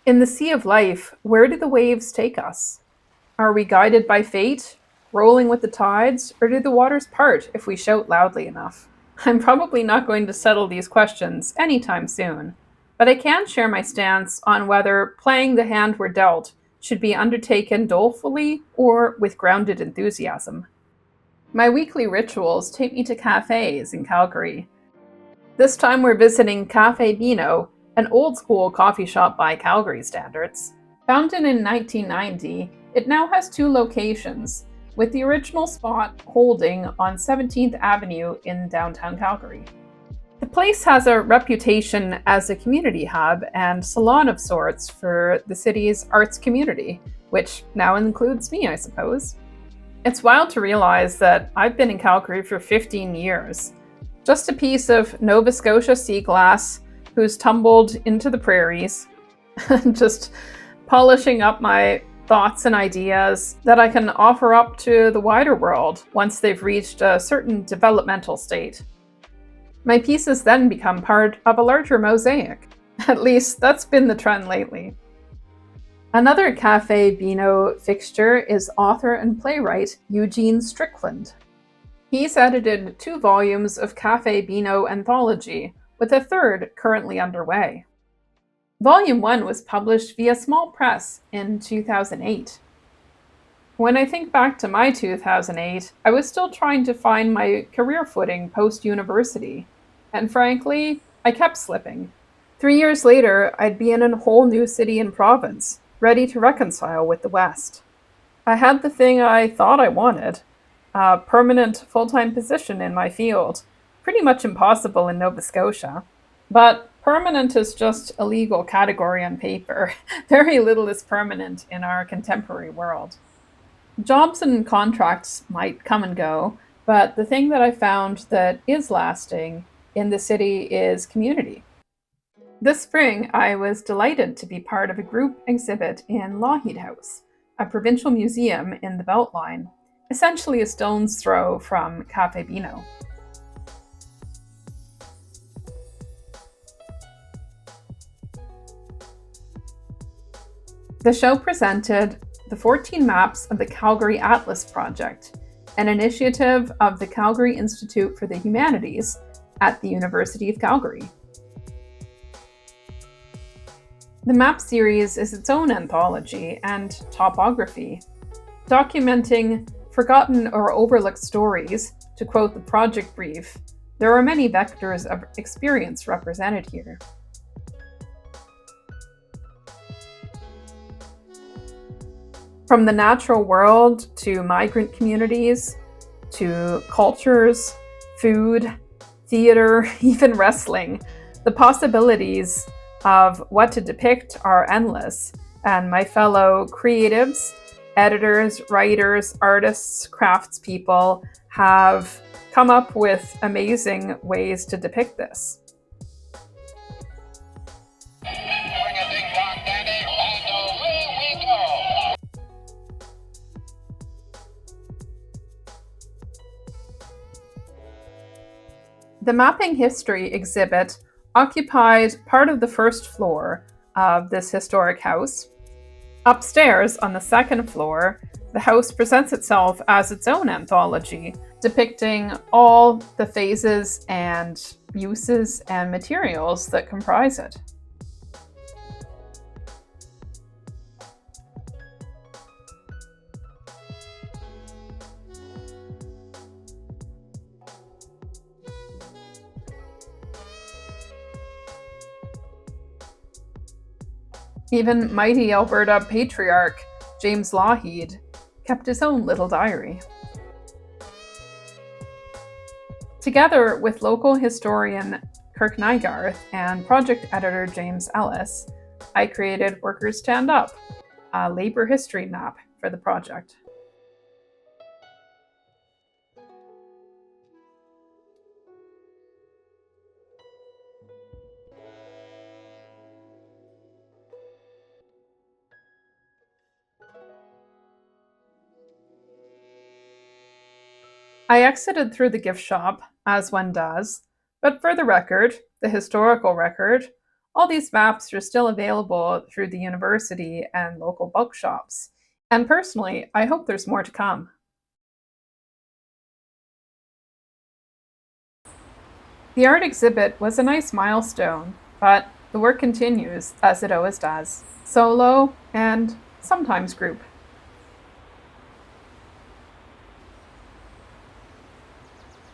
In the sea of life, where do the waves take us? Are we guided by fate, rolling with the tides, or do the waters part if we shout loudly enough? I'm probably not going to settle these questions anytime soon, but I can share my stance on whether playing the hand we're dealt should be undertaken dolefully or with grounded enthusiasm. My weekly rituals take me to cafes in Calgary. This time we're visiting Caffe Beano, an old school coffee shop by Calgary standards. Founded in 1990, it now has two locations, with the original spot holding on 17th Avenue in downtown Calgary. The place has a reputation as a community hub and salon of sorts for the city's arts community, which now includes me, I suppose. It's wild to realize that I've been in Calgary for 15 years. Just a piece of Nova Scotia sea glass who's tumbled into the prairies, just polishing up my thoughts and ideas that I can offer up to the wider world once they've reached a certain developmental state. My pieces then become part of a larger mosaic. At least that's been the trend lately. Another Caffe Beano fixture is author and playwright Eugene Stickland. He's edited 2 volumes of Caffe Beano anthology, with a third currently underway. Volume 1 was published via small press in 2008. When I think back to my 2008, I was still trying to find my career footing post-university, and frankly, I kept slipping. 3 years later, I'd be in a whole new city and province, ready to reconcile with the West. I had the thing I thought I wanted, a permanent full-time position in my field, pretty much impossible in Nova Scotia. But permanent is just a legal category on paper. Very little is permanent in our contemporary world. Jobs and contracts might come and go, but the thing that I found that is lasting in the city is community. This spring, I was delighted to be part of a group exhibit in Lougheed House, a provincial museum in the Beltline, essentially a stone's throw from Caffe Beano. The show presented the 14 maps of the Calgary Atlas Project, an initiative of the Calgary Institute for the Humanities at the University of Calgary. The map series is its own anthology and topography, documenting forgotten or overlooked stories. To quote the project brief, there are many vectors of experience represented here. From the natural world to migrant communities, to cultures, food, theater, even wrestling, the possibilities of what to depict are endless, and my fellow creatives, editors, writers, artists, craftspeople have come up with amazing ways to depict this. Bring a ding dong dandy, and away we go. The Mapping History exhibit occupied part of the first floor of this historic house. Upstairs, on the second floor, the house presents itself as its own anthology, depicting all the phases and uses and materials that comprise it. Even mighty Alberta patriarch James Lougheed kept his own little diary. Together with local historian Kirk Nygarth and project editor James Ellis, I created Workers Stand Up, a labor history map for the project. I exited through the gift shop, as one does, but for the record, the historical record, All these maps are still available through the university and local bookshops. And personally, I hope there's more to come. The art exhibit was a nice milestone, but the work continues as it always does, solo and sometimes group.